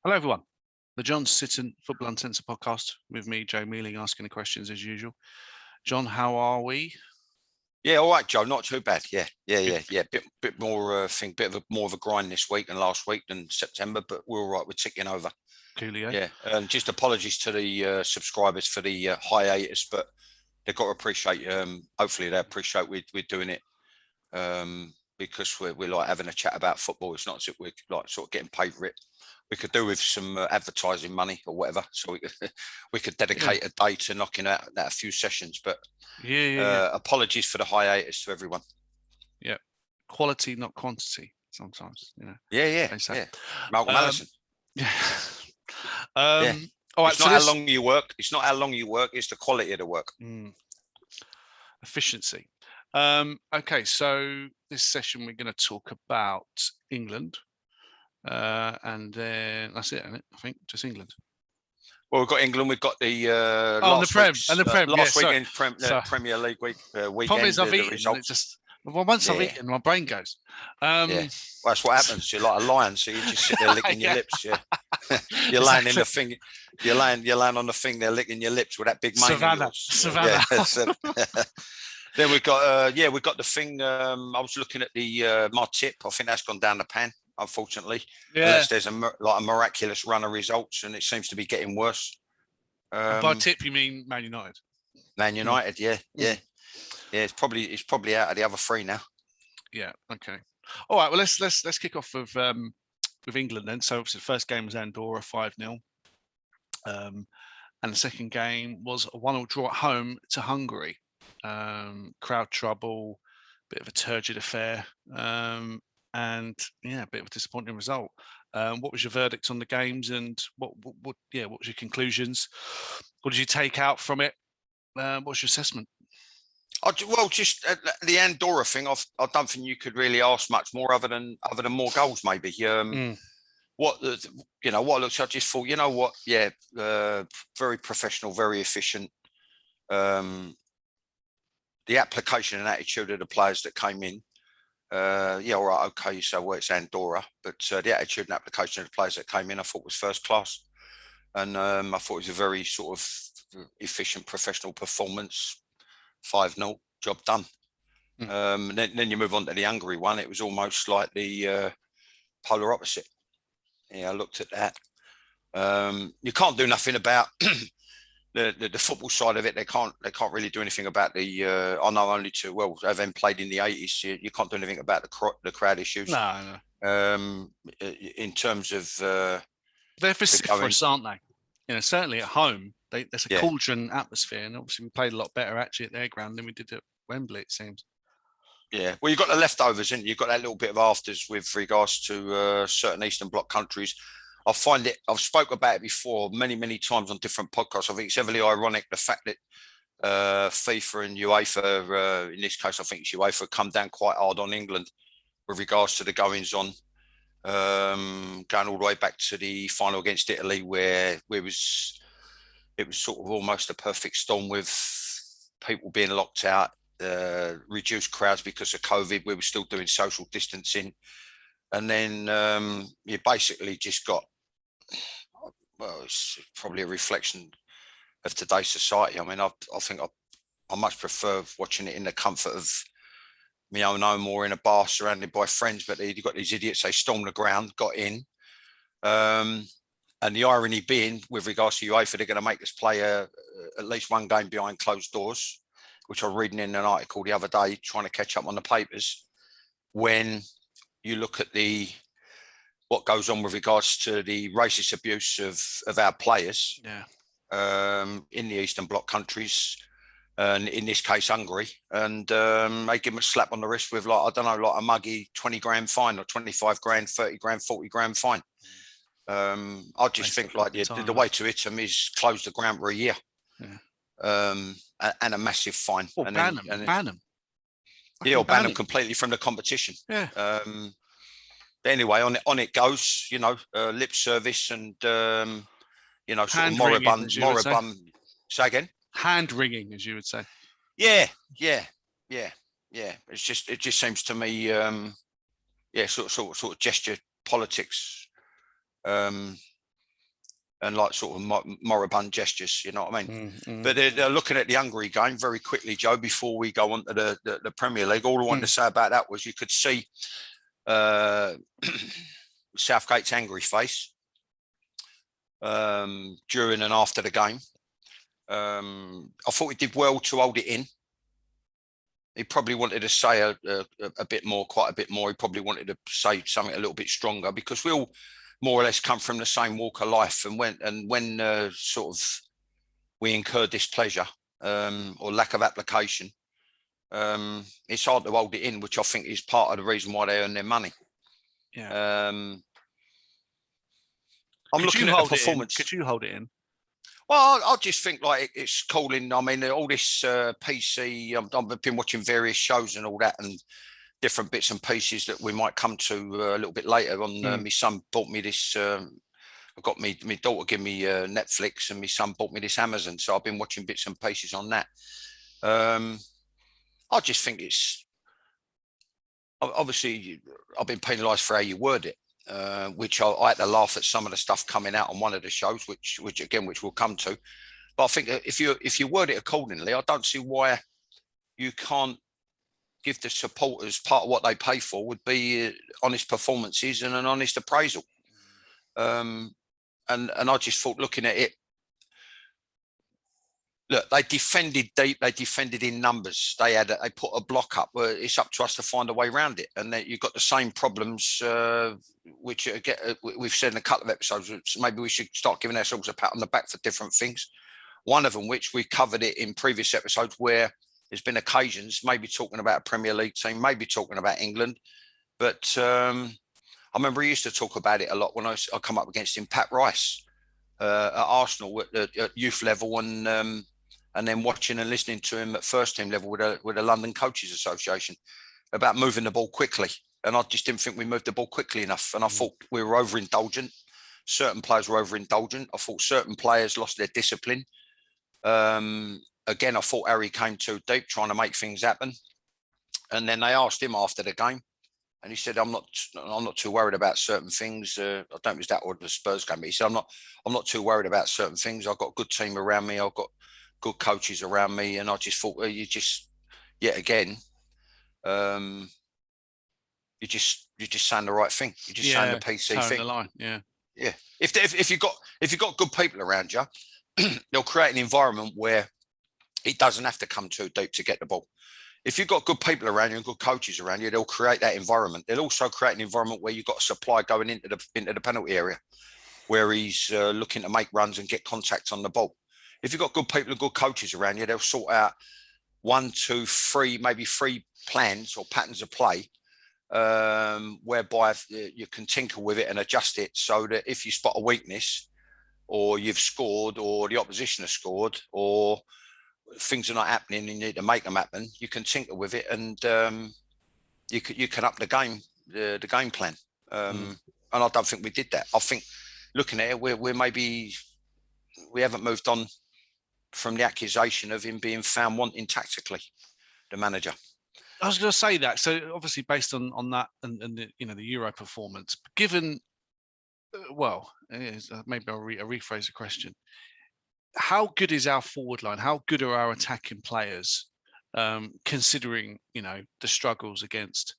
Hello, everyone. The John Sitton Football Uncensored podcast with me, Joe Mealing, asking the questions as usual. John, how are we? Yeah, all right, Joe. Not too bad. Yeah. Bit more, more of a grind this week and last week than September, but we're all right. We're ticking over. Coolio. Yeah, and just apologies to the subscribers for the hiatus, but they've got to appreciate. Hopefully, they appreciate we're doing it because we're like having a chat about football. It's not as if we're like sort of getting paid for it. We could do with some advertising money or whatever, so we could dedicate a day to knocking out a few sessions. But apologies for the hiatus to everyone. Yeah, quality, not quantity. Sometimes, Yeah. Malcolm Allison. Yeah. All right. It's so not how long you work. It's not how long you work. It's the quality of the work. Efficiency. Okay, so this session we're going to talk about England. And then that's it, isn't it? I think just England. Well, we've got England. We've got the last weekend Premier League weekend. Problem is, I've eaten, and it just once I've eaten, my brain goes. Well, that's what happens. You're like a lion, so you just sit there licking your lips. Yeah, you're laying in the thing. You're laying on the thing there, licking your lips with that big mane of yours. Savannah. Yeah, then we've got we've got the thing. I was looking at the my tip. I think that's gone down the pan, unfortunately. Unless there's a miraculous run of results, and it seems to be getting worse. By tip, you mean Man United? Man United, yeah. It's probably out of the other three now. Yeah. Okay. All right. Well, let's kick off with England then. So obviously the first game was Andorra 5-0, and the second game was a 1-1 draw at home to Hungary. Crowd trouble, bit of a turgid affair, and a bit of a disappointing result. What was your verdict on the games, and what was your conclusions? What did you take out from it? What's your assessment? Just the Andorra thing. I don't think you could really ask much more other than more goals, maybe. What looks, I just thought, very professional, very efficient. The application and attitude of the players that came in. All right, okay, you say, well, it's Andorra, but the attitude and application of the players that came in, I thought was first class, and I thought it was a very sort of efficient, professional performance. 5-0, job done. Then you move on to the Hungary one. It was almost like the polar opposite. Yeah, I looked at that. You can't do nothing about the football side of it. They can't really do anything about the. I know only having played in the 80s, you can't do anything about the crowd issues. No. In terms of they're vociferous, aren't they? Certainly at home, there's a cauldron atmosphere, and obviously we played a lot better actually at their ground than we did at Wembley, it seems. Yeah, well, you've got the leftovers, and you've got that little bit of afters with regards to certain Eastern Bloc countries. I find it. I've spoken about it before many times on different podcasts. I think it's heavily ironic the fact that FIFA and UEFA, in this case, I think it's UEFA, come down quite hard on England with regards to the goings on. Going all the way back to the final against Italy, where it was sort of almost a perfect storm with people being locked out, reduced crowds because of COVID. We were still doing social distancing, and then you basically just got, it's probably a reflection of today's society. I mean, I think I much prefer watching it in the comfort of my own home or in a bar surrounded by friends, but you've got these idiots, they stormed the ground, got in. And the irony being, with regards to UEFA, they're going to make us play at least one game behind closed doors, which I was reading in an article the other day, trying to catch up on the papers. When you look at what goes on with regards to the racist abuse of our players in the Eastern Bloc countries, and in this case Hungary, and they give them a slap on the wrist with like a muggy 20 grand fine or 25 grand, 30 grand, 40 grand fine. I just think like the way to hit them is close the ground for a year, and a massive fine. Or and ban them. Yeah, or ban them completely from the competition. Yeah. But anyway, on it goes. Lip service and sort of moribund. Say again. Hand wringing, as you would say. Yeah. It just seems to me, sort of gesture politics. and like sort of moribund gestures, you know what I mean? But they're looking at the Hungary game very quickly, Joe, before we go on to the Premier League. All I wanted to say about that was you could see Southgate's angry face during and after the game. I thought he did well to hold it in. He probably wanted to say a bit more, quite a bit more. He probably wanted to say something a little bit stronger, because we all more or less come from the same walk of life. And when sort of we incur displeasure or lack of application, it's hard to hold it in, which I think is part of the reason why they earn their money. Yeah. I'm looking at the performance. Could you hold it in? Well, I just think like it's calling. I mean, all this PC. I've been watching various shows and all that, and different bits and pieces that we might come to a little bit later on. My son bought me this. I got my daughter give me Netflix, and my son bought me this Amazon. So I've been watching bits and pieces on that. I just think it's obviously I've been penalised for how you word it. Which I had to laugh at some of the stuff coming out on one of the shows, which we'll come to. But I think if you word it accordingly, I don't see why you can't give the supporters part of what they pay for would be honest performances and an honest appraisal. And I just thought, looking at it, look, they defended deep, they defended in numbers. They put a block up. It's up to us to find a way around it. And then you've got the same problems, which we've said in a couple of episodes. Maybe we should start giving ourselves a pat on the back for different things. One of them, which we covered it in previous episodes, where there's been occasions, maybe talking about a Premier League team, maybe talking about England. But I remember he used to talk about it a lot when I come up against him, Pat Rice, at Arsenal at youth level, and then watching and listening to him at first team level with the London Coaches Association about moving the ball quickly. And I just didn't think we moved the ball quickly enough. And I thought we were overindulgent. Certain players were overindulgent. I thought certain players lost their discipline. Again, I thought Harry came too deep trying to make things happen. And then they asked him after the game, and he said, I'm not too worried about certain things. I don't know if it was that or the Spurs game, but he said, I'm not too worried about certain things. I've got a good team around me. I've got good coaches around me. And I just thought, yet again, you're just saying the right thing. You're just saying the PC thing. The line. Yeah. If you've got good people around you, they'll create an environment where it doesn't have to come too deep to get the ball. If you've got good people around you and good coaches around you, they'll create that environment. They'll also create an environment where you've got a supply going into the penalty area, where he's looking to make runs and get contact on the ball. If you've got good people and good coaches around you, they'll sort out 1, 2, 3, maybe 3 plans or patterns of play, whereby you can tinker with it and adjust it so that if you spot a weakness, or you've scored, or the opposition has scored, or things are not happening and you need to make them happen, you can tinker with it, and you can up the game plan. And I don't think we did that. I think looking at it, we haven't moved on from the accusation of him being found wanting tactically, the manager. I was going to say that. So obviously, based on that and the Euro performance, given, maybe I'll rephrase the question. How good is our forward line? How good are our attacking players, considering the struggles against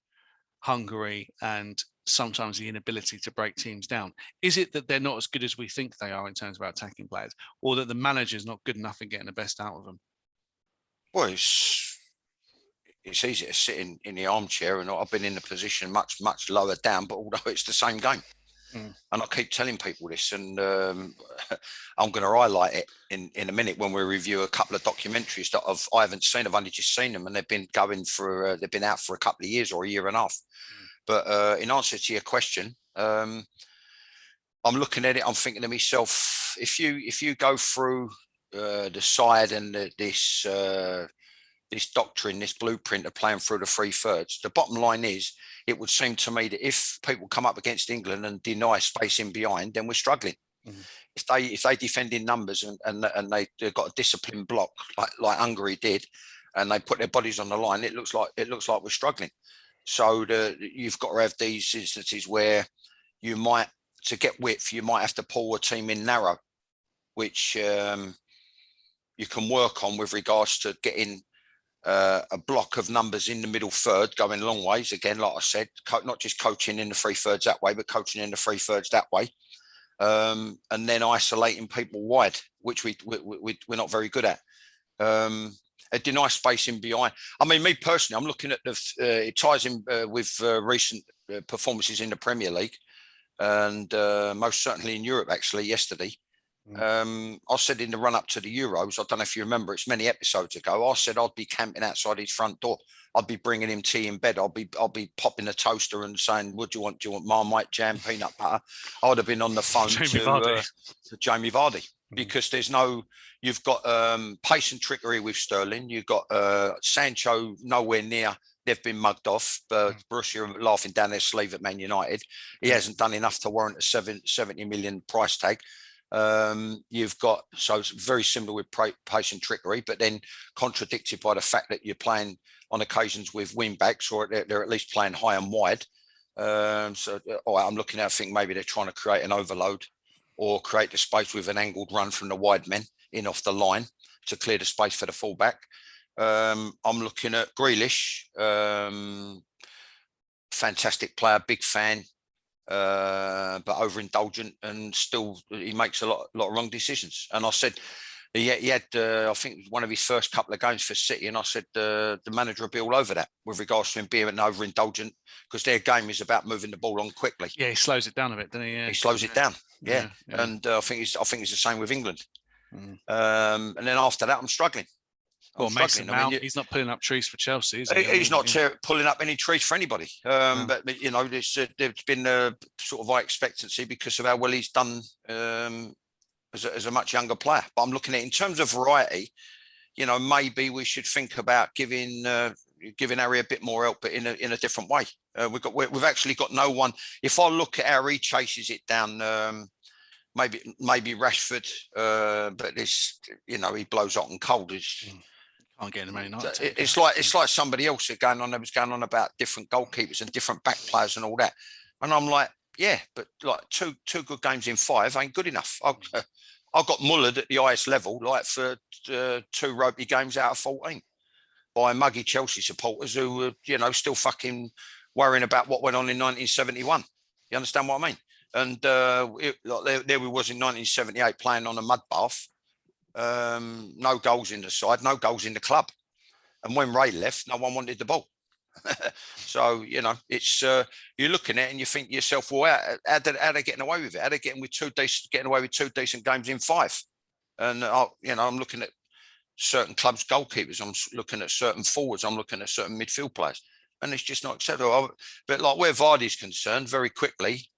Hungary and sometimes the inability to break teams down? Is it that they're not as good as we think they are in terms of our attacking players, or that the manager's not good enough in getting the best out of them? Well, it's easy to sit in the armchair, and I've been in a position much lower down, but although it's the same game. And I keep telling people this, and I'm going to highlight it in a minute when we review a couple of documentaries that I haven't seen. I've only just seen them, and they've been out for a couple of years or a year and a half. But in answer to your question, I'm looking at it. I'm thinking to myself, if you go through the side and this doctrine, this blueprint of playing through the 3/3, the bottom line is, it would seem to me that if people come up against England and deny space in behind, then we're struggling. If they defend in numbers and they've got a disciplined block like Hungary did, and they put their bodies on the line, it looks like we're struggling. So you've got to have these instances where to get width, you might have to pull a team in narrow, which you can work on with regards to getting a block of numbers in the middle third going a long ways. Again, like I said, not just coaching in the 3/3 that way, but coaching in the 3/3 that way. And then isolating people wide, which we're not very good at. Deny spacing behind. I mean, me personally, I'm looking at it ties in with recent performances in the Premier League and most certainly in Europe, actually, yesterday. I said in the run up to the Euros, I don't know if you remember, it's many episodes ago, I said I'd be camping outside his front door. I'd be bringing him tea in bed. I'll be popping a toaster and saying, "What do you want? Do you want Marmite, jam, peanut butter?" I would have been on the phone to Jamie Vardy because you've got pace and trickery with Sterling. You've got Sancho nowhere near. They've been mugged off. Borussia are laughing down their sleeve at Man United. He hasn't done enough to warrant a 70 million price tag. You've got, so it's very similar with pace and trickery, but then contradicted by the fact that you're playing on occasions with wing backs, or they're at least playing high and wide. I'm looking at, I think maybe they're trying to create an overload or create the space with an angled run from the wide men in off the line to clear the space for the fullback. I'm looking at Grealish, fantastic player, big fan. But overindulgent, and still he makes a lot of wrong decisions. And I said he had I think one of his first couple of games for City, and I said the manager will be all over that with regards to him being overindulgent, because their game is about moving the ball on quickly. Yeah, he slows it down a bit, doesn't he? Yeah. He slows it down. Yeah. And I think it's the same with England. And then after that, I'm struggling. Mason Mount, he's not pulling up trees for Chelsea, is he? He's not pulling up any trees for anybody. But there's been a sort of high expectancy because of how well he's done as a much younger player. But I'm looking at, in terms of variety, maybe we should think about giving Harry a bit more help, but in a different way. We've actually got no one. If I look at how he chases it down, maybe Rashford, but this, he blows hot and cold. Can't get him any night. It's like somebody else was going on about different goalkeepers and different back players and all that, and I'm like, yeah, but like two good games in 5 ain't good enough. I got mullered at the highest level, like for 2 ropey games out of 14 by muggy Chelsea supporters who were still fucking worrying about what went on in 1971. You understand what I mean? And there we was in 1978 playing on a mud bath. No goals in the side, no goals in the club, and when Ray left, no one wanted the ball. So it's you're looking at it and you think to yourself, well, how they getting away with it? How they getting away with 2 decent games in 5? And I'm looking at certain clubs' goalkeepers, I'm looking at certain forwards, I'm looking at certain midfield players, and it's just not acceptable. But like where Vardy's concerned, very quickly,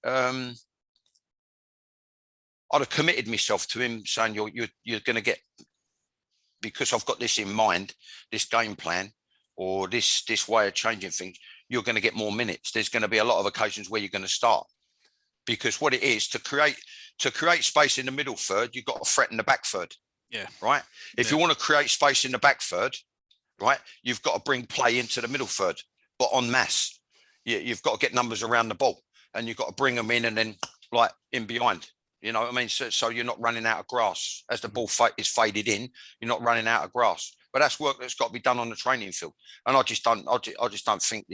I'd have committed myself to him, saying you're going to get, because I've got this in mind, this game plan, or this way of changing things, you're going to get more minutes. There's going to be a lot of occasions where you're going to start, because what it is to create space in the middle third, you've got to threaten the back third. Yeah. Right. If you want to create space in the back third, right, you've got to bring play into the middle third, but en masse. You've got to get numbers around the ball, and you've got to bring them in and then like in behind. You know what I mean? So you're not running out of grass as the ball is faded in. You're not running out of grass. But that's work that's got to be done on the training field. And I just don't think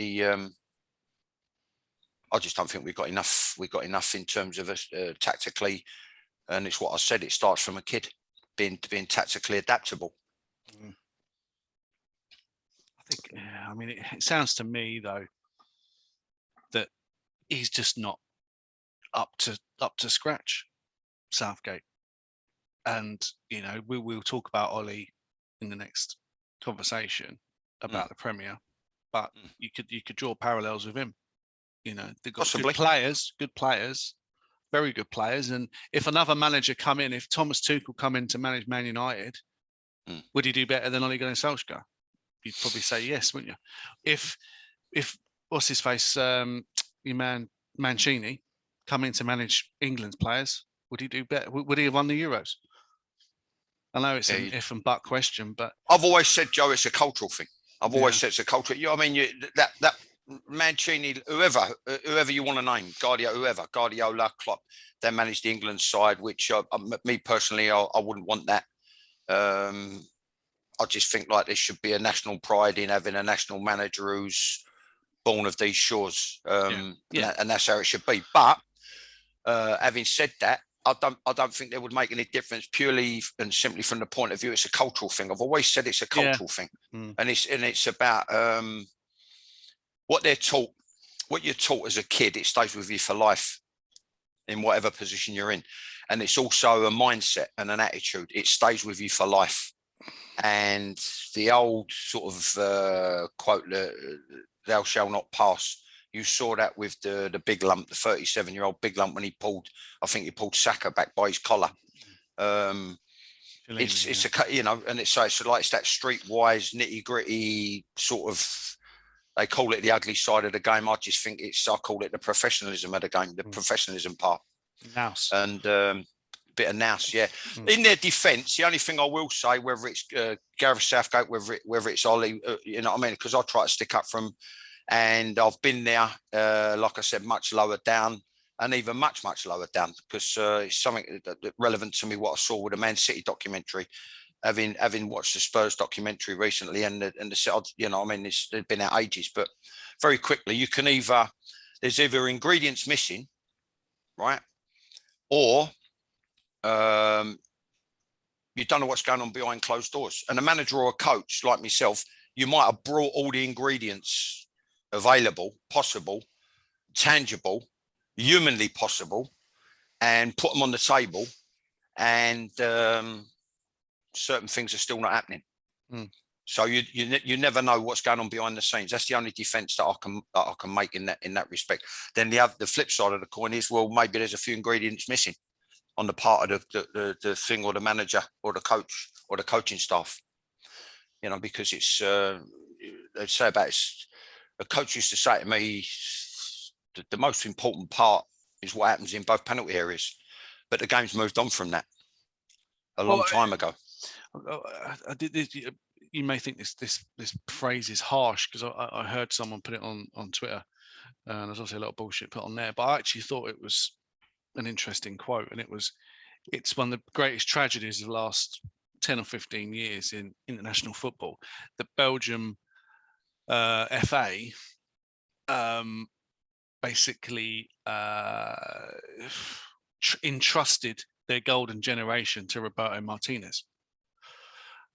we've got enough. We've got enough in terms of us tactically. And it's what I said. It starts from a kid being tactically adaptable. I think. Yeah, I mean, it sounds to me though that he's just not up to scratch, Southgate. And we'll talk about Ollie in the next conversation about the Premier, but you could draw parallels with him. They've got Possibly. good players, very good players. And if another manager come in, if Thomas Tuchel come in to manage Man United, would he do better than Ole Gunnar Solskjaer? You'd probably say yes, wouldn't you? If what's his face, your man Mancini, come in to manage England's players, would he do better? Would he have won the Euros? I know it's an if and but question, but I've always said, Joe, it's a cultural thing. I've always said it's a cultural. I mean, that Mancini, whoever you want to name, Guardiola, Klopp, they managed the England side, which me personally, I wouldn't want that. I just think like there should be a national pride in having a national manager who's born of these shores, and that's how it should be. But having said that, I don't think that would make any difference purely and simply from the point of view it's a cultural thing. I've always said it's a cultural thing, and it's about what they're taught, what you're taught as a kid. It stays with you for life in whatever position you're in, and it's also a mindset and an attitude. It stays with you for life. And the old sort of quote, "Thou shalt not pass." You saw that with the big lump, the 37-year-old big lump when he pulled Saka back by his collar. It's a, you know, and it's like it's that streetwise nitty gritty sort of. They call it the ugly side of the game. I just think I call it the professionalism of the game, the professionalism part. Nous. And bit of nous, yeah. In their defence, the only thing I will say, whether it's Gareth Southgate, whether it's Ollie, you know what I mean, because I try to stick up from, and I've been there, like I said, much lower down, and even much lower down, because it's something that relevant to me. What I saw with the Man City documentary, having watched the Spurs documentary recently, and the you know, I mean, it's been out ages, but very quickly you can there's either ingredients missing, right, or you don't know what's going on behind closed doors. And a manager or a coach like myself, you might have brought all the ingredients available, possible, tangible, humanly possible, and put them on the table, and certain things are still not happening. So you never know what's going on behind the scenes. That's the only defence that I can make in that respect. Then the flip side of the coin is, well, maybe there's a few ingredients missing on the part of the thing, or the manager or the coach or the coaching staff, you know, because it's they say about it, a coach used to say to me, the most important part is what happens in both penalty areas, but the game's moved on from that a long time ago. You may think this phrase is harsh, because I heard someone put it on Twitter, and there's also a lot of bullshit put on there, but I actually thought it was an interesting quote, and it's one of the greatest tragedies of the last 10 or 15 years in international football, that Belgium FA basically entrusted their golden generation to Roberto Martinez,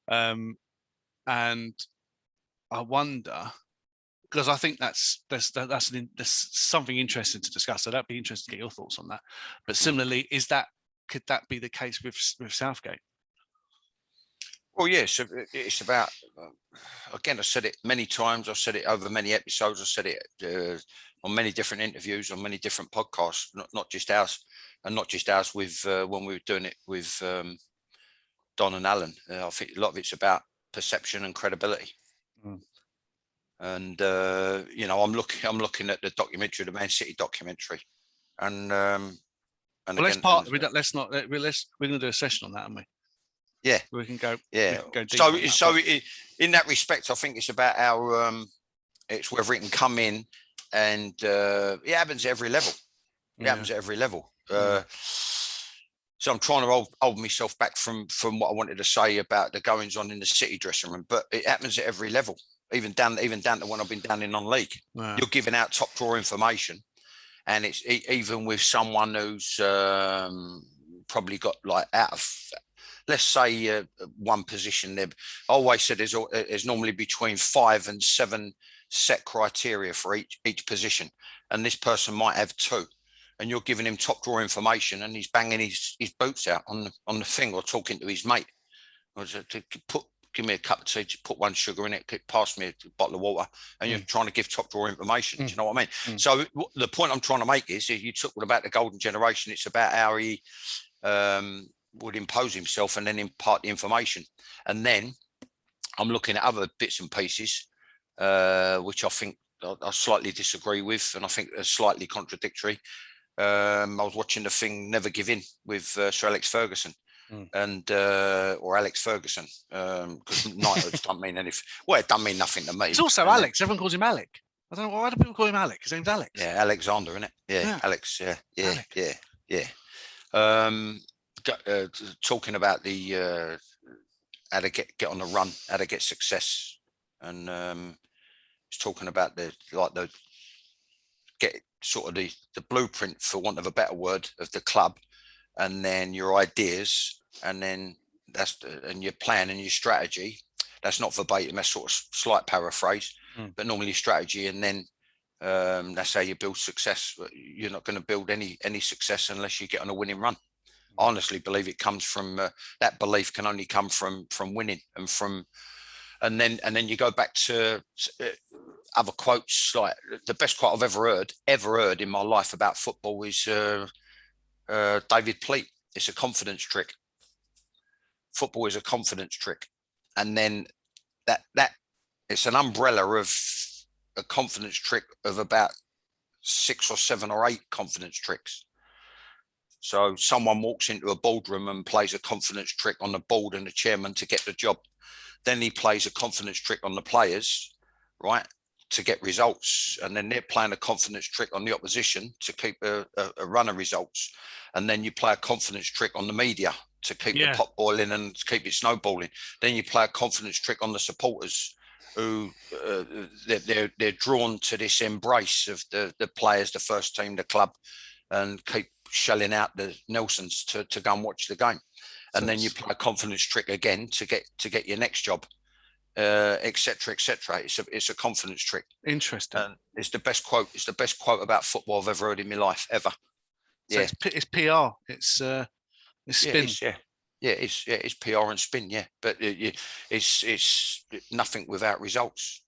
and I wonder, because I think that's something interesting to discuss. So that'd be interesting to get your thoughts on that. But similarly, could that be the case with Southgate? Well, yes, it's about. Again, I said it many times. I've said it over many episodes. I said it on many different interviews, on many different podcasts, not just ours, and not just ours with when we were doing it with Don and Alan. I think a lot of it's about perception and credibility. And you know, I'm looking at the documentary, the Man City documentary, and well, again, we're going to do a session on that, aren't we? Yeah, we can go. Yeah, we can go so in that respect, I think it's about our it's whether it can come in, and it happens at every level. It happens at every level. So I'm trying to hold myself back from what I wanted to say about the goings on in the City dressing room, but it happens at every level. Even down to when I've been down in non-league. Wow. You're giving out top drawer information, and it's even with someone who's probably got like out of, let's say, one position. I always said there's normally between 5 and 7 set criteria for each position, and this person might have 2, and you're giving him top drawer information, and he's banging his boots out on the thing, or talking to his mate, or to give me a cup of tea, just put 1 sugar in it, pass me a bottle of water, and you're trying to give top drawer information. Do you know what I mean? So the point I'm trying to make is, you talk about the golden generation, it's about how he would impose himself and then impart the information. And then I'm looking at other bits and pieces, which I think I slightly disagree with, and I think are slightly contradictory. I was watching the thing Never Give In with Sir Alex Ferguson. And or Alex Ferguson, because knighthoods don't mean anything. Well, it doesn't mean nothing to me. It's also Alex. Everyone calls him Alec. I don't know, why do people call him Alex? His name's Alex. Yeah, Alexander, isn't it? Yeah. Alex. Yeah. Talking about the how to get on the run, how to get success, and he's talking about the get sort of the blueprint, for want of a better word, of the club, and then your ideas, and then and your plan and your strategy. That's not verbatim, that's sort of slight paraphrase, but normally strategy, and then that's how you build success. You're not going to build any success unless you get on a winning run. I honestly believe it comes from that belief can only come from winning, and then you go back to other quotes. Like the best quote I've ever heard in my life about football is David Pleat. It's a confidence trick. Football is a confidence trick, and then that it's an umbrella of a confidence trick of about 6 or 7 or 8 confidence tricks. So someone walks into a boardroom and plays a confidence trick on the board and the chairman to get the job. Then he plays a confidence trick on the players, right, to get results. And then they're playing a confidence trick on the opposition to keep a run of results. And then you play a confidence trick on the media to keep the pot boiling and keep it snowballing. Then you play a confidence trick on the supporters, who they're drawn to this embrace of the players, the first team, the club, and keep shelling out the Nelsons to go and watch the game. And then you play a confidence trick again to get your next job, etc. It's a confidence trick. Interesting. And it's the best quote. It's the best quote about football I've ever heard in my life ever. So it's PR. It's spin. It's PR and spin. Yeah, but it's nothing without results.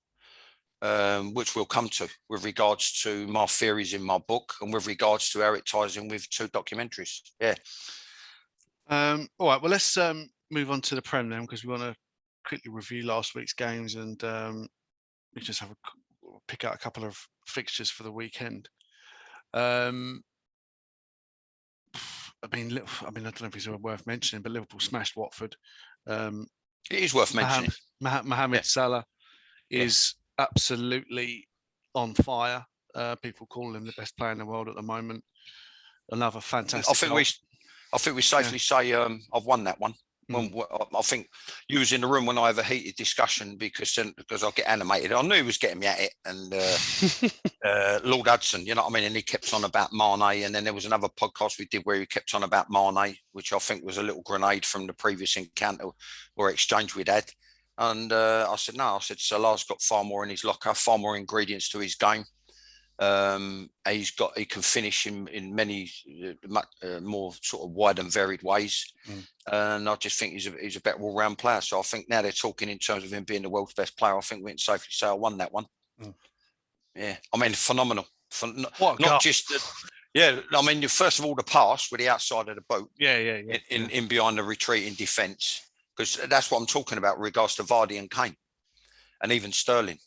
Which we'll come to with regards to my theories in my book and with regards to how it ties in with 2 documentaries. Yeah. All right. Well, let's move on to the Prem then, because we want to quickly review last week's games, and we just pick out a couple of fixtures for the weekend. I mean, I don't know if it's worth mentioning, but Liverpool smashed Watford. It is worth mentioning. Mohamed Salah is absolutely on fire. People call him the best player in the world at the moment. Another fantastic. I think we safely say I've won that one. I think you was in the room when I have a heated discussion because I get animated. I knew he was getting me at it, and Lord Hudson, you know what I mean? And he kept on about Mane, and then there was another podcast we did where he kept on about Mane, which I think was a little grenade from the previous encounter or exchange we'd had. And I said, no, Salah's got far more in his locker, far more ingredients to his game. He can finish in many more sort of wide and varied ways, and I just think he's a better all-round player. So I think now they're talking in terms of him being the world's best player. I think we can safely say I won that one. Yeah, I mean, phenomenal. Not just I mean, first of all, the pass with the outside of the boot, in behind the retreating defence, because that's what I'm talking about with regards to Vardy and Kane, and even Sterling.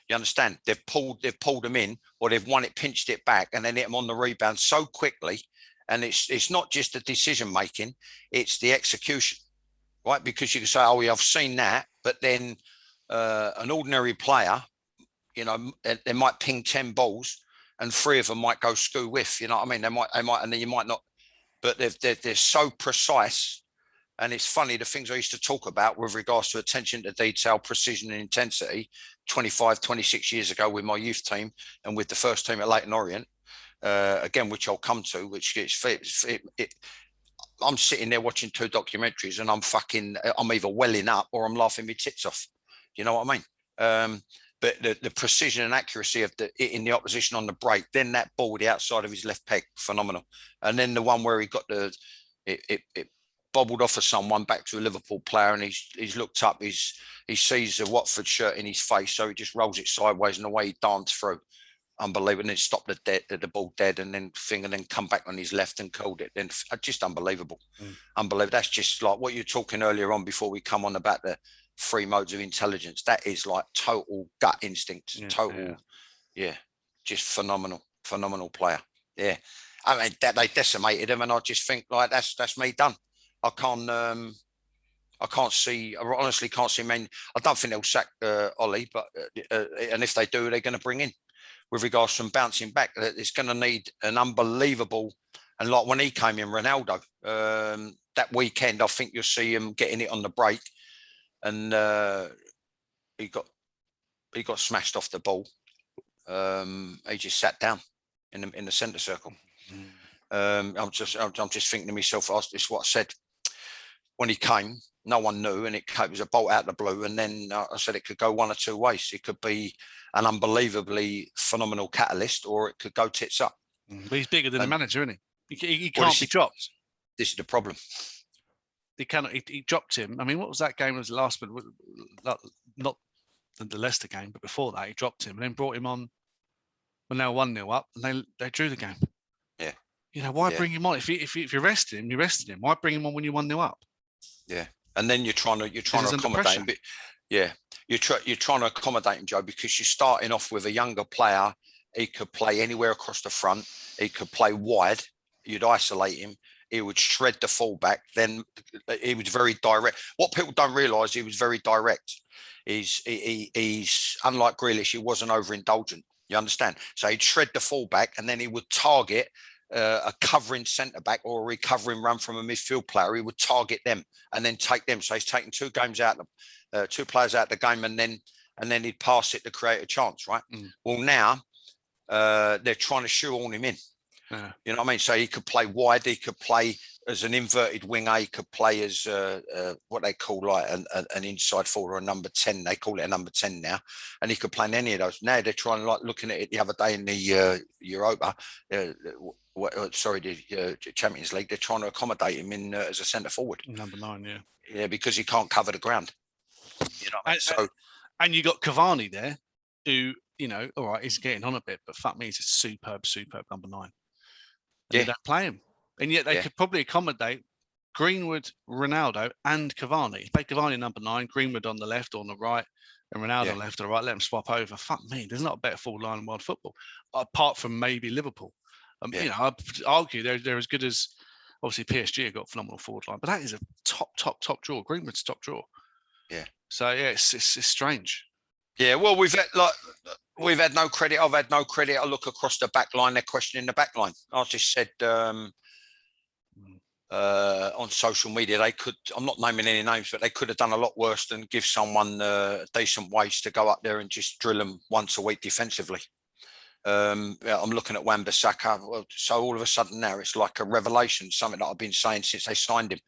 You understand? They've pulled them in, or they've won it, pinched it back, and then hit them on the rebound so quickly. And it's not just the decision making; it's the execution, right? Because you can say, "Oh, yeah, I've seen that," but then an ordinary player, you know, they might ping 10 balls, and 3 of them might go skoo whiff. You know what I mean? They might, and then you might not. But they're so precise. And it's funny, the things I used to talk about with regards to attention to detail, precision and intensity 25, 26 years ago with my youth team and with the first team at Leyton Orient, again, which I'll come to, which I'm sitting there watching 2 documentaries and I'm either welling up or I'm laughing my tits off. You know what I mean? But the precision and accuracy of in the opposition on the break, then that ball with the outside of his left peg, phenomenal. And then the one where he got it bobbled off of someone back to a Liverpool player, and he's looked up, he sees a Watford shirt in his face, so he just rolls it sideways, and the way he danced through, unbelievable. And then stopped the ball dead, and then come back on his left and called it. Then just unbelievable. Unbelievable. That's just like what you're talking earlier on before we come on about the 3 modes of intelligence. That is like total gut instinct, just phenomenal player. Yeah, I mean that they decimated him, and I just think like that's me done. I honestly can't see. I mean, I don't think they'll sack Ollie, but and if they do, they're going to bring in. with regards from bouncing back. It's going to need an unbelievable, and like when he came in, Ronaldo, that weekend, I think you'll see him getting it on the break, and he got smashed off the ball. He just sat down in the centre circle. I'm just thinking to myself, it's what I said when he came. No one knew, and it was a bolt out of the blue. And then I said it could go one or two ways. It could be an unbelievably phenomenal catalyst, or it could go tits up. But he's bigger than a manager, isn't he? He can't be dropped. This is the problem. He cannot. He dropped him. I mean, what was that game? It was the last, but not the Leicester game, but before that, he dropped him and then brought him on when they were 1-0 up, and they drew the game. Yeah. You know, why bring him on if you rested him? You rested him. Why bring him on when you're 1-0 up? Yeah. And then you're trying to accommodate him. Yeah, you're trying to accommodate him, Joe, because you're starting off with a younger player. He could play anywhere across the front. He could play wide. You'd isolate him. He would shred the fullback. Then he was very direct. What people don't realise, he was very direct. He's unlike Grealish. He wasn't overindulgent. You understand? So he'd shred the fullback, and then he would target a covering centre back or a recovering run from a midfield player. He would target them and then take them. So he's taking two players out of the game, and then he'd pass it to create a chance, right? Well, now they're trying to shoehorn him in. You know what I mean? So he could play wide. He could play as an inverted winger. He could play as what they call like an inside forward or a number 10. They call it a number 10 now. And he could play in any of those. Now they're trying to, like, looking at it the other day in the Europa, the Champions League, they're trying to accommodate him in as a centre forward. Number 9, yeah. Yeah, because he can't cover the ground. You know what I mean? And you got Cavani there, who, you know, all right, he's getting on a bit, but fuck me, he's a superb number 9. And they don't play him. And yet they could probably accommodate Greenwood, Ronaldo, and Cavani. Play Cavani number 9, Greenwood on the left or on the right, and Ronaldo on the left or the right. Let them swap over. Fuck me, there's not a better forward line in world football, apart from maybe Liverpool. You know, I'd argue they're as good as, obviously PSG have got a phenomenal forward line, but that is a top draw. Greenwood's top draw. Yeah. So yeah, it's strange. Yeah, well, we've had no credit. I've had no credit. I look across the back line. They're questioning the back line. I just said on social media, they could, I'm not naming any names, but they could have done a lot worse than give someone a decent wage to go up there and just drill them once a week defensively. I'm looking at Wan-Bissaka. So all of a sudden now it's like a revelation, something that I've been saying since they signed him.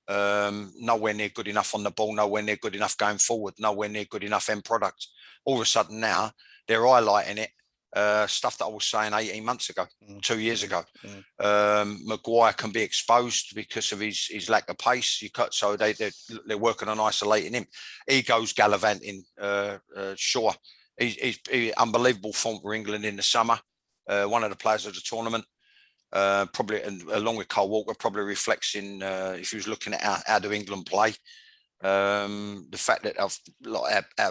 Nowhere near good enough on the ball, nowhere near good enough going forward, nowhere near good enough end product. All of a sudden now they're highlighting it, stuff that I was saying 18 months ago, 2 years ago. Maguire can be exposed because of his lack of pace. So they're working on isolating him. He goes gallivanting. Shaw, he's unbelievable form for England in the summer. One of the players of the tournament. Probably, and along with Kyle Walker, probably reflects in if he was looking at how do England play, the fact that our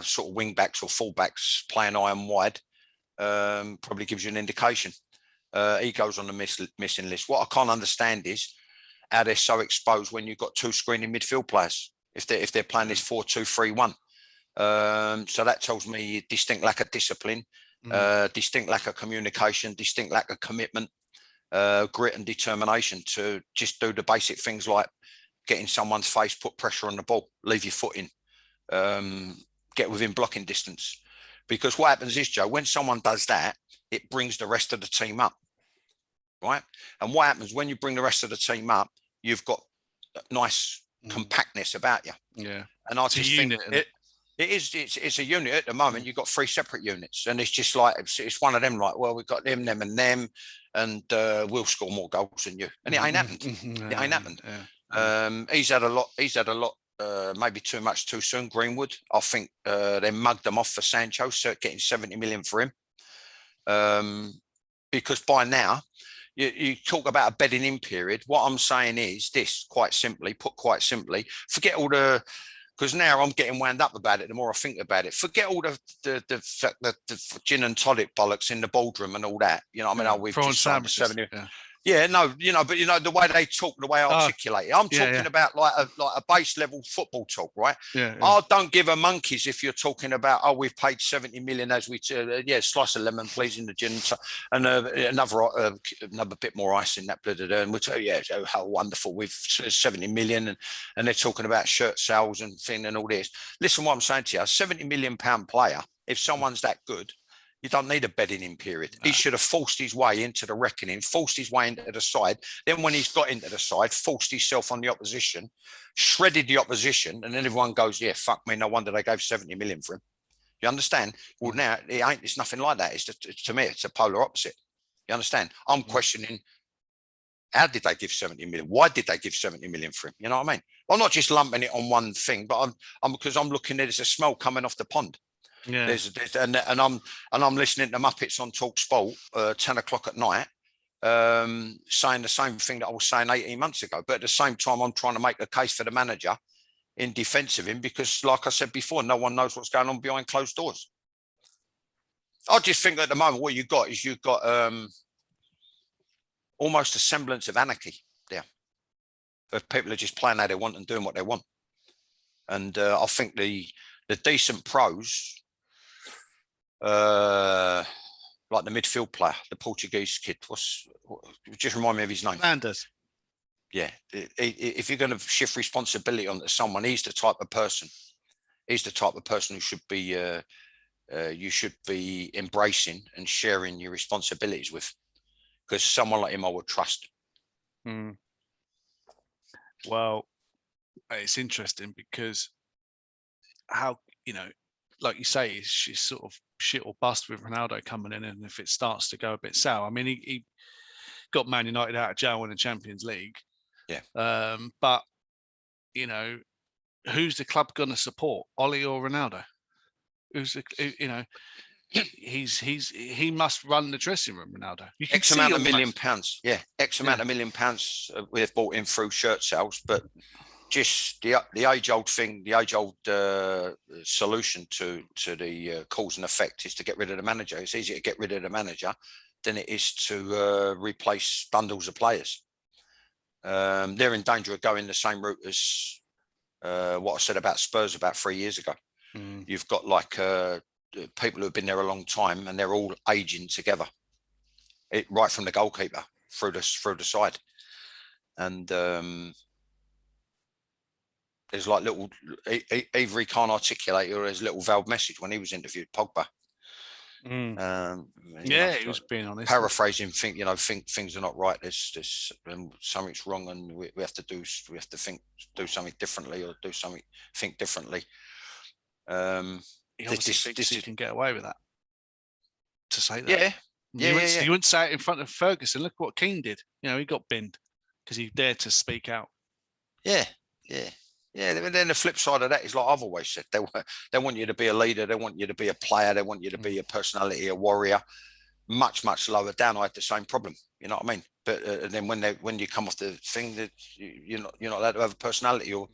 sort of wing backs or full backs playing high and wide probably gives you an indication. He goes on the missing list. What I can't understand is how they're so exposed when you've got two screening midfield players. If they're playing this 4-2-3-1, so that tells me distinct lack of discipline, distinct lack of communication, distinct lack of commitment. Grit and determination to just do the basic things like get in someone's face, put pressure on the ball, leave your foot in, get within blocking distance. Because what happens is, Joe, when someone does that, it brings the rest of the team up, right? And what happens when you bring the rest of the team up, you've got nice compactness about you. Yeah. And I just think it's a unit at the moment. You've got 3 separate units, and it's just like it's one of them. Like, well, we've got them, and them, and we'll score more goals than you. And it ain't happened. It ain't happened. Yeah. He's had a lot. Maybe too much too soon. Greenwood, I think they mugged them off for Sancho, so getting 70 million for him. Because by now, you talk about a bedding in period. What I'm saying is this, quite simply, forget all the. Because now I'm getting wound up about it. The more I think about it, forget all the gin and tonic bollocks in the boardroom and all that. You know what I mean? We've just signed 70. Yeah, no, but the way they talk, the way I articulate it, I'm talking about like a base level football talk, right? Yeah. I don't give a monkeys if you're talking about, we've paid 70 million as we, slice of lemon, please, in the gin, and another bit more ice in that, and we'll tell you, how wonderful, we've 70 million, and they're talking about shirt sales and thing and all this. Listen, what I'm saying to you, a 70 million pound player, if someone's that good, you don't need a bedding in period. He should have forced his way into the reckoning, forced his way into the side. Then when he's got into the side, forced himself on the opposition, shredded the opposition, and then everyone goes, yeah, fuck me, no wonder they gave 70 million for him. You understand? Well, now it's nothing like that. To me, it's a polar opposite. You understand? I'm questioning, how did they give 70 million? Why did they give 70 million for him? You know what I mean? I'm not just lumping it on one thing, but I'm because I'm looking at it as a smell coming off the pond. Yeah. And I'm listening to Muppets on Talk Sport 10 o'clock at night, saying the same thing that I was saying 18 months ago. But at the same time, I'm trying to make a case for the manager in defence of him because, like I said before, no one knows what's going on behind closed doors. I just think at the moment what you've got almost a semblance of anarchy there. But people are just playing how they want and doing what they want. And I think the decent pros, like the midfield player, the Portuguese kid, just remind me of his name. Fernandes. Yeah, if you're going to shift responsibility onto someone, he's the type of person. He's the type of person who should be you should be embracing and sharing your responsibilities with, because someone like him I would trust. Well, it's interesting because how, like you say, it's sort of shit or bust with Ronaldo coming in, and if it starts to go a bit sour, I mean, he got Man United out of jail in the Champions League. Yeah. But who's the club going to support, Ollie or Ronaldo? He must run the dressing room, Ronaldo. You can X amount of £1 million. Yeah, X amount of £1 million we've bought in through shirt sales, but just the age-old thing, the age-old solution to the cause and effect is to get rid of the manager. It's easier to get rid of the manager than it is to replace bundles of players. They're in danger of going the same route as what I said about Spurs about 3 years ago. You've got like people who have been there a long time, and they're all aging together, right from the goalkeeper through the side, and there's like little, either he can't articulate or there's a little veiled message when he was interviewed, Pogba. He was being honest. Paraphrasing, think things are not right. There's something's wrong, and we have to do something differently, or think differently. He obviously thinks he can get away with that. To say that, you wouldn't say it in front of Ferguson. Look what Keane did. He got binned because he dared to speak out. Yeah. And then the flip side of that is, like I've always said, they want you to be a leader, they want you to be a player, they want you to be a personality, a warrior. Much lower down, I had the same problem. You know what I mean? But then when you come off the thing, that you're not allowed to have a personality or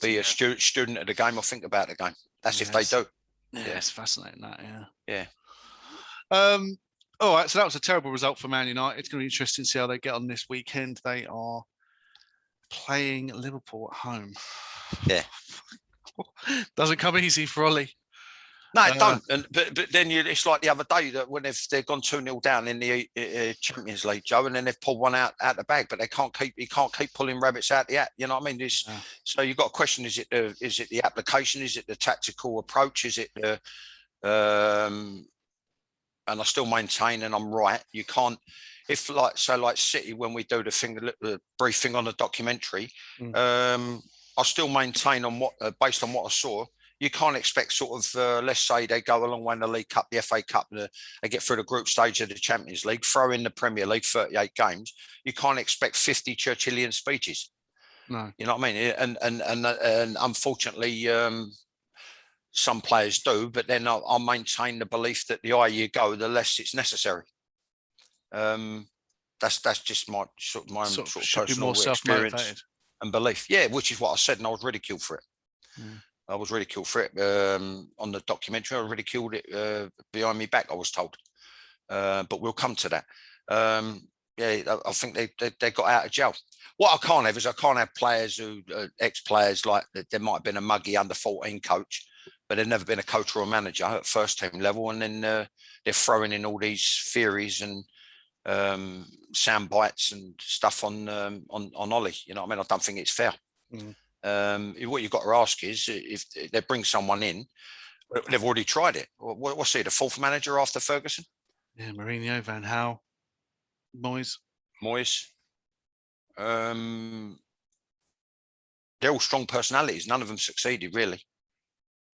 be a student of the game or think about the game. That's if they do. Yeah, it's fascinating that. Yeah. All right, so that was a terrible result for Man United. It's going to be interesting to see how they get on this weekend. They are playing Liverpool at home. Yeah. Doesn't come easy for Ollie. No, it don't. But then it's like the other day that when they've gone 2-0 down in the Champions League, Joe, and then they've pulled one out the bag, but he can't keep pulling rabbits out the hat. You know what I mean? So you've got to question: is it the application? Is it the tactical approach? Is it the and I still maintain, and I'm right. You can't. If like City, when we do the briefing on the documentary, I still maintain on based on what I saw. You can't expect sort of, let's say they go a long way in the League Cup, the FA Cup, they get through the group stage of the Champions League, throw in the Premier League, 38 games. You can't expect 50 Churchillian speeches. No. You know what I mean? And unfortunately, some players do, but then I'll maintain the belief that the higher you go, the less it's necessary. That's just my sort of personal experience and belief. Yeah, which is what I said, and I was ridiculed for it. I was ridiculed for it on the documentary. I ridiculed it behind me back, I was told. But we'll come to that. I think they got out of jail. What I can't have is I can't have players who ex-players like there might have been a muggy under-14 coach, but they've never been a coach or a manager at first team level, and then they're throwing in all these theories and sound bites and stuff on Ollie. You know what I mean? I don't think it's fair. What you've got to ask is if they bring someone in, they've already tried it. What's he, the fourth manager after Ferguson? Yeah, Mourinho, Van Gaal, Moyes. They're all strong personalities. None of them succeeded, really.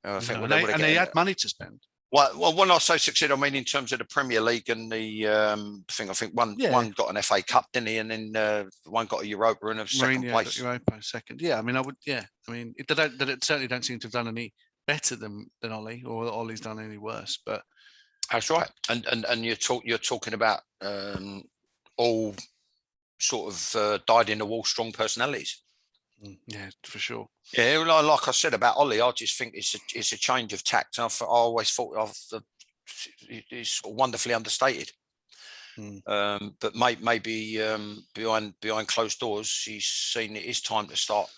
I think and they had money to spend. Well, when I say succeed, I mean in terms of the Premier League and the thing. I think one got an FA Cup, didn't he? And then one got a Europa and a second place. Got Europa second. Yeah, I mean, they certainly don't seem to have done any better than Ollie, or Ollie's done any worse. But that's right. And you're talking about all sort of dyed in the wall strong personalities. Yeah, for sure. Yeah, like I said about Ollie, I just think it's a change of tact. I always thought he's sort of wonderfully understated. But maybe behind closed doors, he's seen it is time to start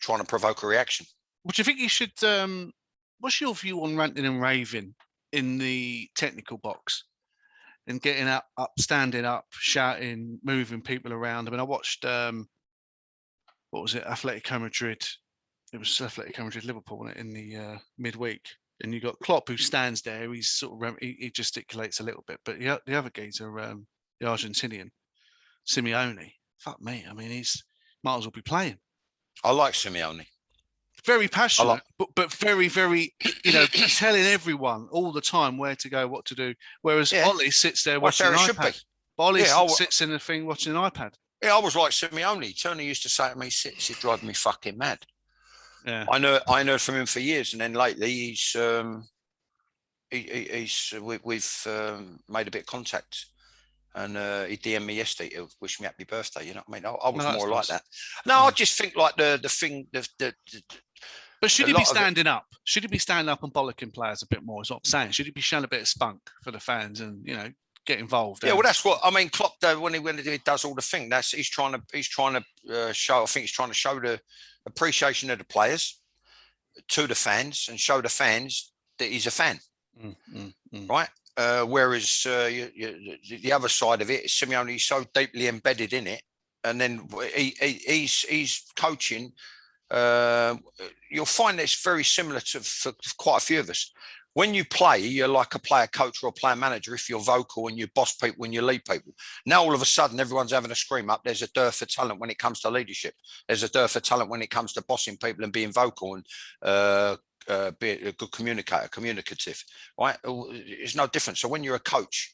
trying to provoke a reaction. What do you think he should? What's your view on ranting and raving in the technical box and getting up, standing up, shouting, moving people around? I mean, I watched. What was it? Atletico Madrid. It was Atletico Madrid Liverpool in the midweek, and you got Klopp who stands there. He's sort of he gesticulates a little bit, but the other guys are the Argentinian Simeone. Fuck me, I mean he's might as well be playing. I like Simeone. Very passionate, but very, very, telling everyone all the time where to go, what to do. Whereas Ollie sits there watching an iPad. Ollie sits in the thing watching an iPad. Yeah, I was like Simeone. Tony used to say to me, "It's driving me fucking mad." Yeah, I know from him for years, and then lately we've made a bit of contact, and he DM'd me yesterday to wish me happy birthday. You know what I mean? I was more like that. No, I just think like the thing. But should he be standing up? Should he be standing up and bollocking players a bit more? Is what I'm saying. Should he be showing a bit of spunk for the fans and get involved? Yeah, well, that's what I mean. Klopp, when he does all the thing, he's trying to show. I think he's trying to show the appreciation of the players to the fans and show the fans that he's a fan, right? Whereas the other side of it is Simeone is so deeply embedded in it, and then he's coaching. You'll find that it's very similar for quite a few of us. When you play, you're like a player coach or a player manager if you're vocal and you boss people and you lead people. Now, all of a sudden, everyone's having a scream up. There's a dearth of talent when it comes to leadership. There's a dearth of talent when it comes to bossing people and being vocal and being a good communicative, right? It's no different. So when you're a coach,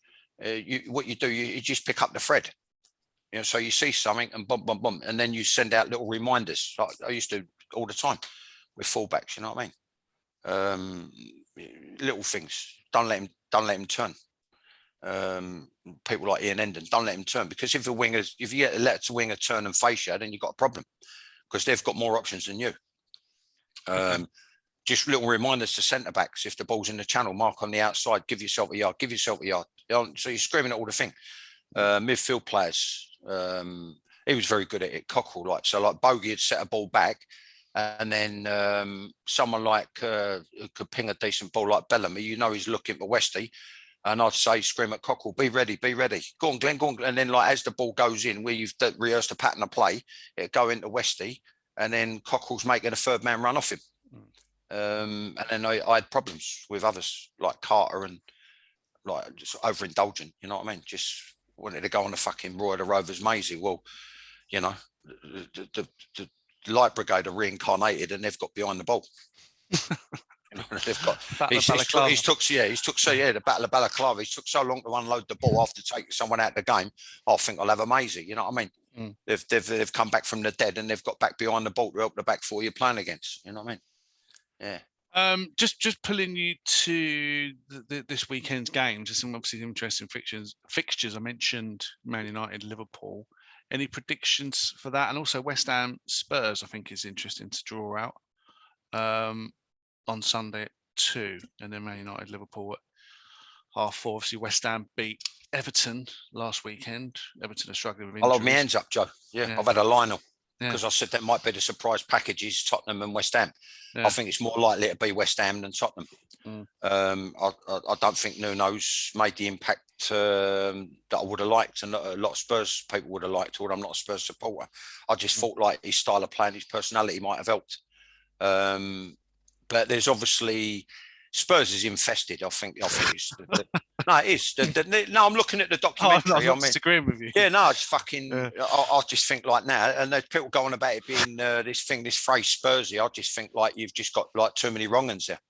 what you do, you just pick up the thread. So you see something and boom, boom, boom, and then you send out little reminders. Like I used to all the time with fullbacks. You know what I mean? Little things. Don't let him turn. People like Ian Endon, don't let him turn, because if you let a winger turn and face you, then you've got a problem because they've got more options than you. Just little reminders to centre backs: if the ball's in the channel, mark on the outside, give yourself a yard. So you're screaming at all the thing. Midfield players. He was very good at it. Cockrell, like Bogey had set a ball back. And then someone like who could ping a decent ball like Bellamy, he's looking for Westy, and I'd say scream at Cockrell, be ready. Go on, Glenn, go on. And then as the ball goes in, where you've rehearsed a pattern of play, it go into Westy, and then Cockrell's making a third man run off him. And then I had problems with others like Carter and like just overindulgent. You know what I mean? Just wanted to go on the fucking Roy the Rovers Maisie. Well, the Light Brigade are reincarnated and they've got behind the ball. They've got the Battle of Balaclava. He took so long to unload the ball after taking someone out of the game. I think I'll have a Maisie. You know what I mean? They've come back from the dead and they've got back behind the ball to help the back four you're playing against. You know what I mean? Yeah. Just pulling you to this weekend's games. There's some obviously interesting fixtures. I mentioned Man United, Liverpool. Any predictions for that? And also West Ham Spurs, I think, is interesting to draw out on Sunday at 2, and then Man United Liverpool at 4. Obviously, West Ham beat Everton last weekend. Everton are struggling with I'll injuries. hold my hands up, Joe. Yeah. I've had a Lionel because I said that might be the surprise packages, Tottenham and West Ham. I think it's more likely to be West Ham than Tottenham. I don't think Nuno's made the impact that I would have liked, and a lot of Spurs people would have liked. Or I'm not a Spurs supporter. I just thought like his style of playing, his personality might have helped. But there's obviously Spurs is infested. I think it's no, it is. No, I'm looking at the documentary. I'm not disagreeing with you. Yeah, no, it's fucking. I just think like now, and there's people going about it being this phrase Spursy. I just think like you've just got like too many wrong uns there.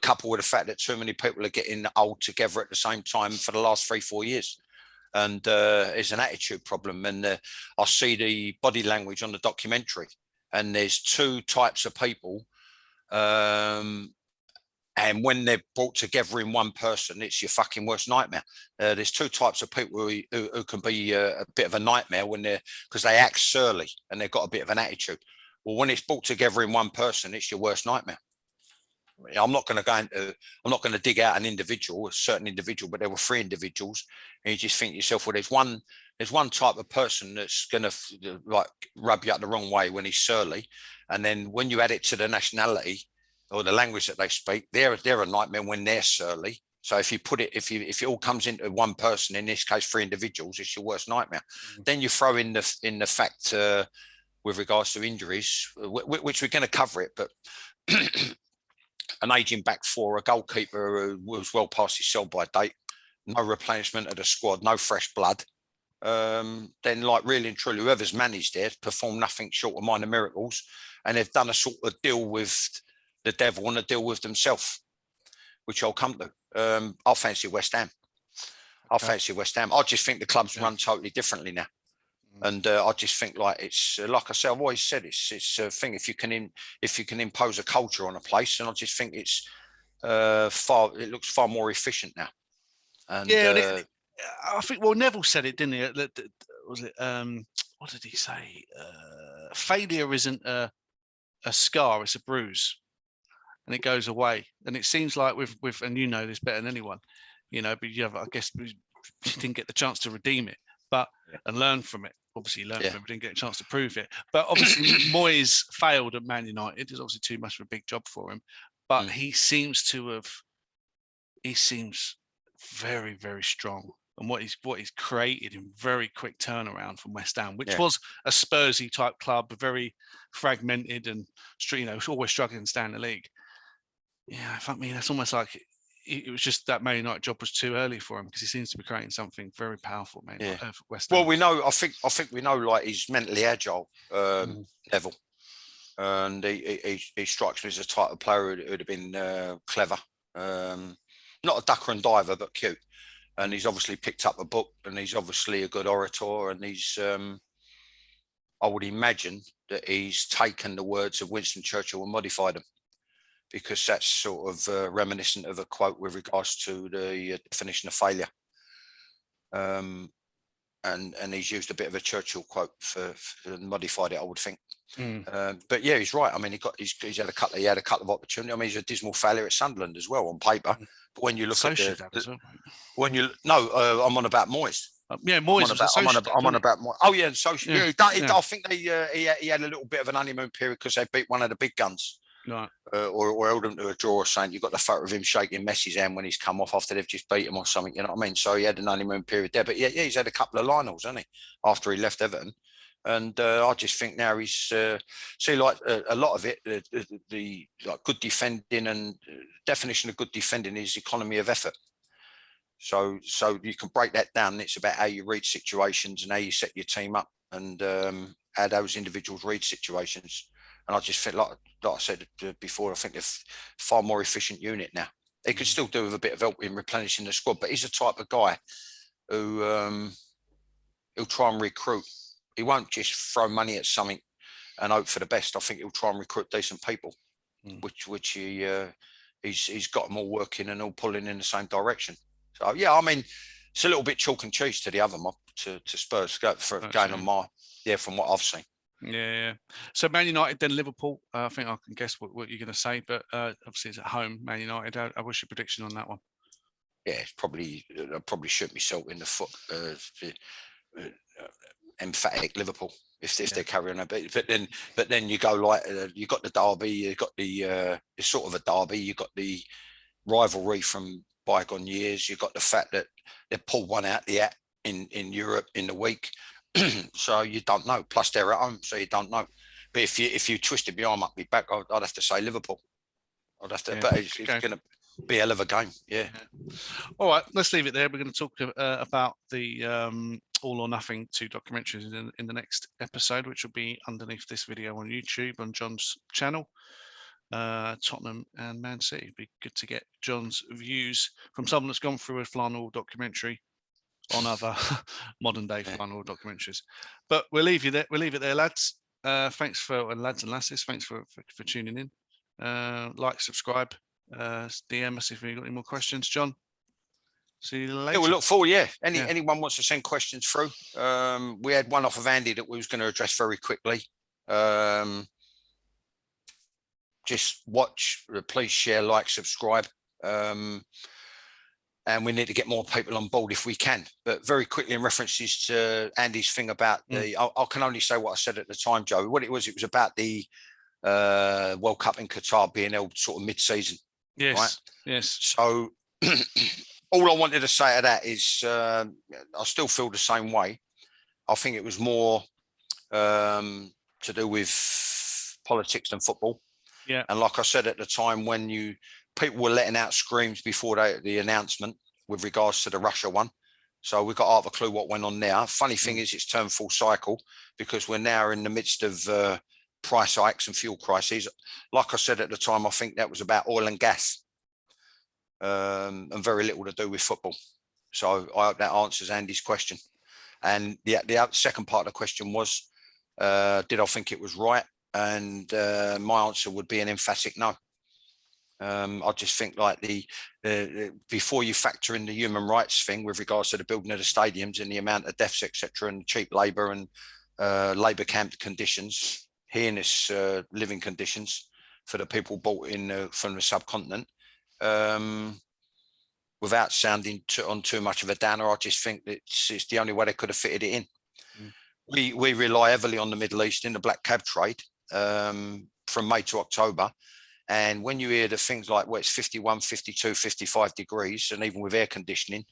Coupled with the fact that too many people are getting old together at the same time for the last 3-4 years, and it's an attitude problem. And I see the body language on the documentary, and there's two types of people, and when they're brought together in one person, it's your fucking worst nightmare. There's two types of people who can be a bit of a nightmare when because they act surly and they've got a bit of an attitude. Well, when it's brought together in one person, it's your worst nightmare. I'm not going to dig out a certain individual, but there were 3 individuals, and you just think to yourself, well, there's one type of person that's going to like rub you up the wrong way when he's surly, and then when you add it to the nationality or the language that they speak, they're a nightmare when they're surly. So if it all comes into one person, in this case 3 individuals, it's your worst nightmare. Then you throw in the fact with regards to injuries, which we're going to cover it, but. An aging back 4, a goalkeeper who was well past his sell-by date, no replenishment of the squad, no fresh blood. Then, like really and truly, whoever's managed there performed nothing short of minor miracles, and they've done a sort of deal with the devil and a deal with themselves, which I'll come to. I'll fancy West Ham. I just think the club's run totally differently now. And I just think like it's like I said, I've always said it's a thing if you can impose a culture on a place, and I just think it looks far more efficient now. And I think Neville said it, didn't he? Was it what did he say? Failure isn't a scar; it's a bruise, and it goes away. And it seems like with and you know this better than anyone, but I guess you didn't get the chance to redeem it, and learn from it. Obviously, he learned from it, but didn't get a chance to prove it. But obviously, Moyes failed at Man United. It's obviously too much of a big job for him. But he seems very, very strong. And what he's created in very quick turnaround from West Ham, which was a Spursy type club, very fragmented and always struggling to stay in the league. Yeah, I mean, that's almost like it was just that Man United job was too early for him, because he seems to be creating something very powerful, man. For West Ham. Well, we know. I think we know. Like he's mentally agile, Neville, and he strikes me as a type of player who'd have been clever, not a ducker and diver, but cute. And he's obviously picked up a book, and he's obviously a good orator, and he's. I would imagine that he's taken the words of Winston Churchill and modified them, because that's sort of reminiscent of a quote with regards to the definition of failure. And he's used a bit of a Churchill quote for modified it, I would think. But yeah, he's right. I mean, he had a couple of opportunities. I mean, he's a dismal failure at Sunderland as well on paper. But when you look at I'm on about Moyes. Moyes. I'm on about Moyes. Oh yeah, and social. Yeah. I think he had a little bit of an honeymoon period because they beat one of the big guns. Right. Or held him to a draw or something. You've got the photo of him shaking Messi's hand when he's come off after they've just beat him or something, you know what I mean? So he had an honeymoon period there. But yeah, he's had a couple of Lionels, hasn't he, after he left Everton. And I just think now he's a lot of it, the like good defending, and definition of good defending is economy of effort. So you can break that down. It's about how you read situations and how you set your team up, and how those individuals read situations. And I just feel like I said before, I think they're far more efficient unit now. They could still do with a bit of help in replenishing the squad, but he's the type of guy who he'll try and recruit. He won't just throw money at something and hope for the best. I think he'll try and recruit decent people, which he's got them all working and all pulling in the same direction. So yeah, I mean, it's a little bit chalk and cheese to the other mob, to Spurs going on from what I've seen. Yeah. So Man United, then Liverpool. I think I can guess what you're going to say, but obviously it's at home, Man United. What's your prediction on that one? yeah, it's probably I probably shoot myself in the foot. Emphatic Liverpool if they're carrying a bit, but then you go like you got the derby, you got the it's sort of a derby, you got the rivalry from bygone years, you got the fact that they pulled one out the hat in Europe in the week, so you don't know. Plus they're at home, so you don't know. But if you twisted my arm up my back, I'd have to say Liverpool. I'd have to, but it's going to be a hell of a game. Yeah. All right, let's leave it there. We're going to talk about the All or Nothing 2 documentaries in the next episode, which will be underneath this video on YouTube on John's channel. Tottenham and Man City. It'd be good to get John's views from someone that's gone through a flannel documentary on other modern day flannel documentaries. But we'll leave you there. We'll leave it there, lads. Thanks for lads and lasses. Thanks for tuning in. Like, subscribe, DM us if you've got any more questions. John, see you later. Yeah, we'll look forward. Yeah, anyone wants to send questions through. We had one off of Andy that we was going to address very quickly. Just watch, please share, like, subscribe. And we need to get more people on board if we can. But very quickly, in references to Andy's thing about I can only say what I said at the time, Joe. What it was about the World Cup in Qatar being held sort of mid-season. Yes. Right? Yes. So all I wanted to say to that is I still feel the same way. I think it was more to do with politics than football. Yeah. And like I said at the time, when people were letting out screams before the announcement with regards to the Russia one. So we've got half a clue what went on there. Funny thing is, it's turned full cycle because we're now in the midst of price hikes and fuel crises. Like I said at the time, I think that was about oil and gas and very little to do with football. So I hope that answers Andy's question. And the second part of the question was, did I think it was right? And my answer would be an emphatic no. I just think like the before you factor in the human rights thing with regards to the building of the stadiums and the amount of deaths, etc., and cheap labour and labour camp conditions, heinous living conditions for the people brought in from the subcontinent, without sounding on too much of a downer, I just think that it's the only way they could have fitted it in. We rely heavily on the Middle East in the black cab trade from May to October. And when you hear the things like where it's 51, 52, 55 degrees, and even with air conditioning,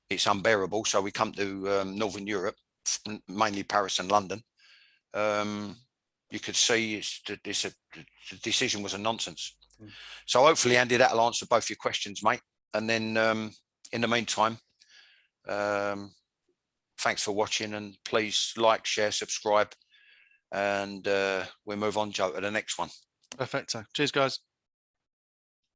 it's unbearable. So we come to Northern Europe, mainly Paris and London. You could see the decision was a nonsense. So hopefully, Andy, that'll answer both your questions, mate. And then in the meantime, thanks for watching, and please like, share, subscribe, and we'll move on, Joe, to the next one. Perfecto. Cheers, guys.